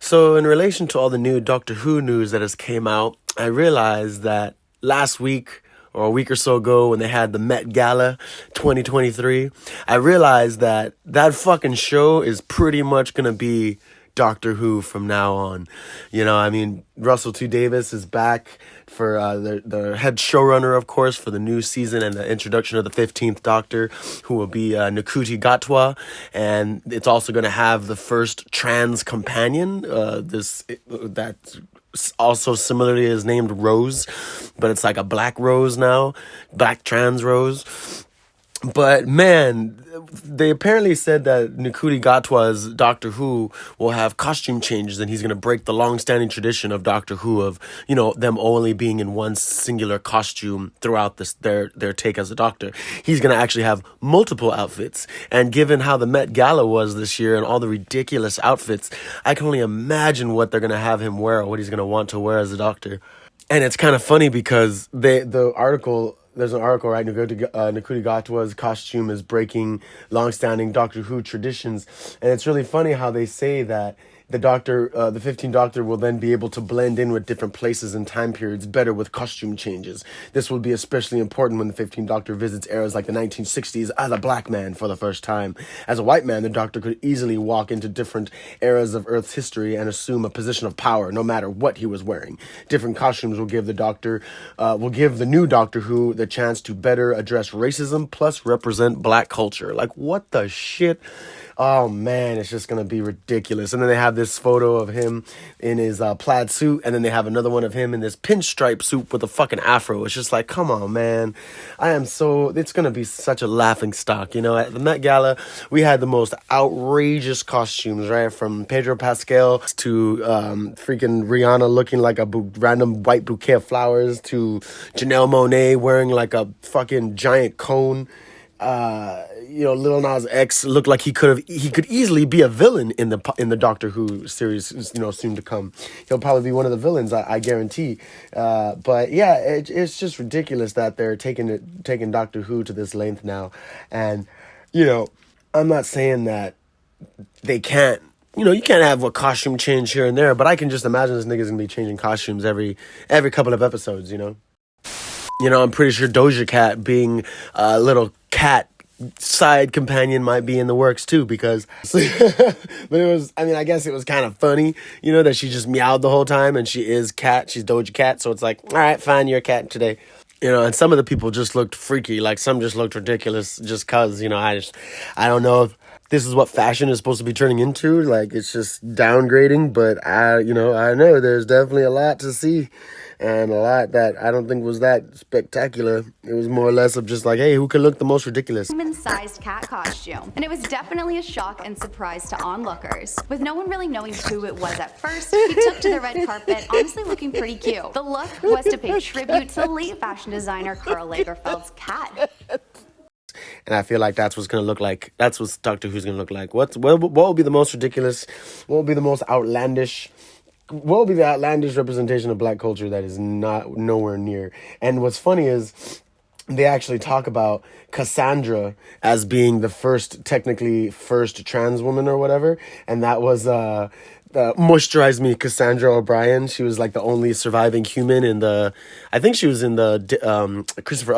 So, in relation to all the new Doctor Who news that has came out, I realized that last week or a week or so ago when they had the Met Gala 2023, I realized that that fucking show is pretty much going to be Doctor Who from now on. You know, I mean, Russell T. Davies is back for the head showrunner, of course, for the new season and the introduction of the 15th Doctor, who will be Ncuti Gatwa. And it's also going to have the first trans companion, that's also similarly is named Rose, but it's like a black rose now, black trans rose. But man, they apparently said that Ncuti Gatwa's Doctor Who will have costume changes, and he's going to break the long-standing tradition of Doctor Who of, you know, them only being in one singular costume throughout their take as a Doctor. He's going to actually have multiple outfits, and given how the Met Gala was this year and all the ridiculous outfits, I can only imagine what they're going to have him wear or what he's going to want to wear as a Doctor. And it's kind of funny because there's an article, right? Ncuti Gatwa's costume is breaking long-standing Doctor Who traditions. And it's really funny how they say that the 15th Doctor will then be able to blend in with different places and time periods better with costume changes. This will be especially important when the 15th Doctor visits eras like the 1960s as a black man for the first time. As a white man, the Doctor could easily walk into different eras of Earth's history and assume a position of power, no matter what he was wearing. Different costumes will give the new Doctor Who the chance to better address racism plus represent black culture. Like, what the shit? Oh man, it's just gonna be ridiculous. And then they have this photo of him in his plaid suit, and then they have another one of him in this pinstripe suit with a fucking afro. It's just like, come on, man. It's gonna be such a laughing stock. You know, at the Met Gala, we had the most outrageous costumes, right? From Pedro Pascal to freaking Rihanna looking like a random white bouquet of flowers to Janelle Monáe wearing like a fucking giant cone. Lil Nas X looked like he could easily be a villain in the Doctor Who series, soon to come. He'll probably be one of the villains, I guarantee. But yeah, it's just ridiculous that they're taking Doctor Who to this length now. And, I'm not saying that they can't, you can't have a costume change here and there, but I can just imagine this nigga's gonna be changing costumes every couple of episodes, I'm pretty sure Doja Cat being a little cat side companion might be in the works too, because but I guess it was kind of funny, that she just meowed the whole time, and she's Doja Cat, so it's like, all right, fine, you're a cat today. And some of the people just looked freaky, like some just looked ridiculous just cause, I don't know if this is what fashion is supposed to be turning into, like it's just downgrading, but I know there's definitely a lot to see. And a lot that I don't think was that spectacular. It was more or less of just like, hey, who can look the most ridiculous? Human-sized cat costume. And it was definitely a shock and surprise to onlookers. With no one really knowing who it was at first, he took to the red carpet, honestly looking pretty cute. The look was to pay tribute to the late fashion designer Karl Lagerfeld's cat. And I feel like that's what's going to look like. That's what Doctor Who's going to look like. What will be the most ridiculous? What will be the most outlandish? What will be the outlandish representation of black culture that is nowhere near? And what's funny is they actually talk about Cassandra as being the first trans woman or whatever. And that was Moisturize Me, Cassandra O'Brien. She was like the only surviving human I think she was in the Christopher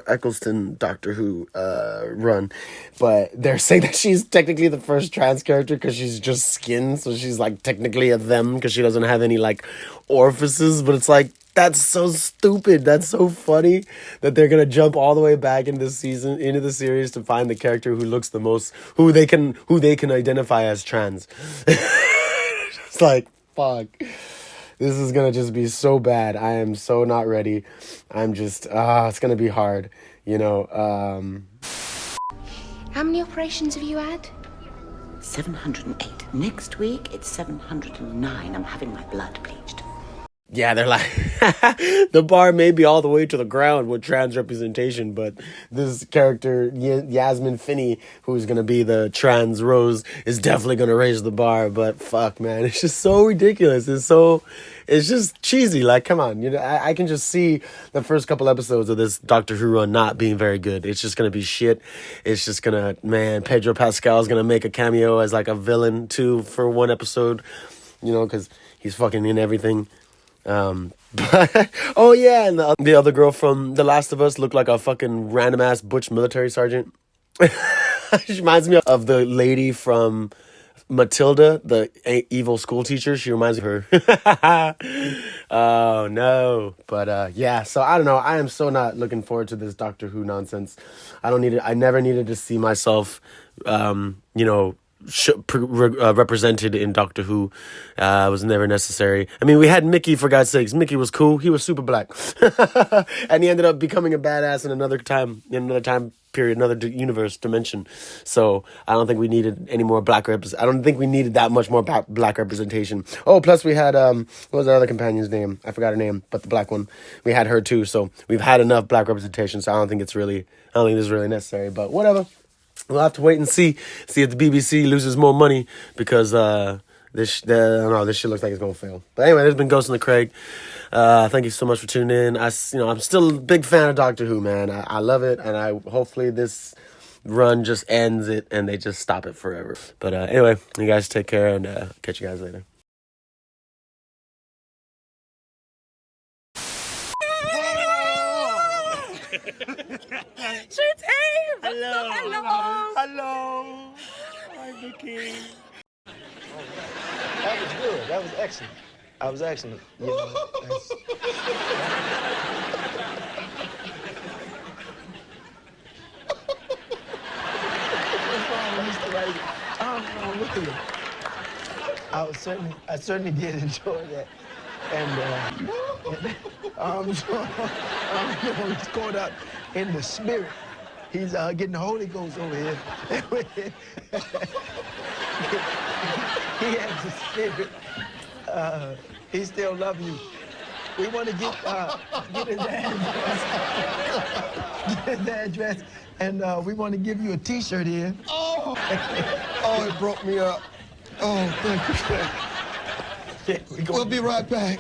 Eccleston Doctor Who run. But they're saying that she's technically the first trans character because she's just skin, so she's like technically a them because she doesn't have any like orifices. But it's like, that's so stupid. That's so funny that they're gonna jump all the way back into the series to find the character who looks the most, who they can identify as trans. It's like, fuck. This is gonna just be so bad. I am so not ready. I'm just it's gonna be hard. How many operations have you had? 708. Next week it's 709. I'm having my blood bleached. Yeah, they're like The bar may be all the way to the ground with trans representation, but this character, Yasmin Finney, who's going to be the trans Rose, is definitely going to raise the bar. But fuck, man, it's just so ridiculous. It's just cheesy. Like, come on. You know, I can just see the first couple episodes of this Doctor Who run not being very good. It's just going to be shit. It's just going to, man, Pedro Pascal's going to make a cameo as like a villain too for one episode, you know, because he's fucking in everything. But, oh yeah, and the other girl from The Last of Us looked like a fucking random ass butch military sergeant. She reminds me of the lady from Matilda, the evil school teacher. She reminds me of her. Oh no. But yeah, so I don't know. I am so not looking forward to this Doctor Who nonsense. I never needed to see myself you know, represented in Doctor Who. Was never necessary. I mean, we had Mickey, for God's sakes. Mickey was cool. He was super black. And he ended up becoming a badass in another time period, another universe, dimension. So I don't think we needed any more I don't think we needed that much more black representation. Oh, plus we had, what was our other companion's name? I forgot her name, but the black one. We had her too. So we've had enough black representation. So I don't think this is really necessary, but whatever. We'll have to wait and see if the BBC loses more money because this shit looks like it's gonna fail. But anyway, there's been Ghost in the Craig. Thank you so much for tuning in. I'm still a big fan of Doctor Who, man. I love it, and hopefully this run just ends it and they just stop it forever. But anyway, you guys take care and catch you guys later. Hello. I'm the king. That was good. That was excellent. I was excellent. You know, I certainly did enjoy that. And he's caught up in the spirit. He's getting the Holy Ghost over here. He has the spirit. He still loves you. We want to get his address. Get his address, and we want to give you a T-shirt here. Oh, it broke me up. Oh, thank you. We'll be right back.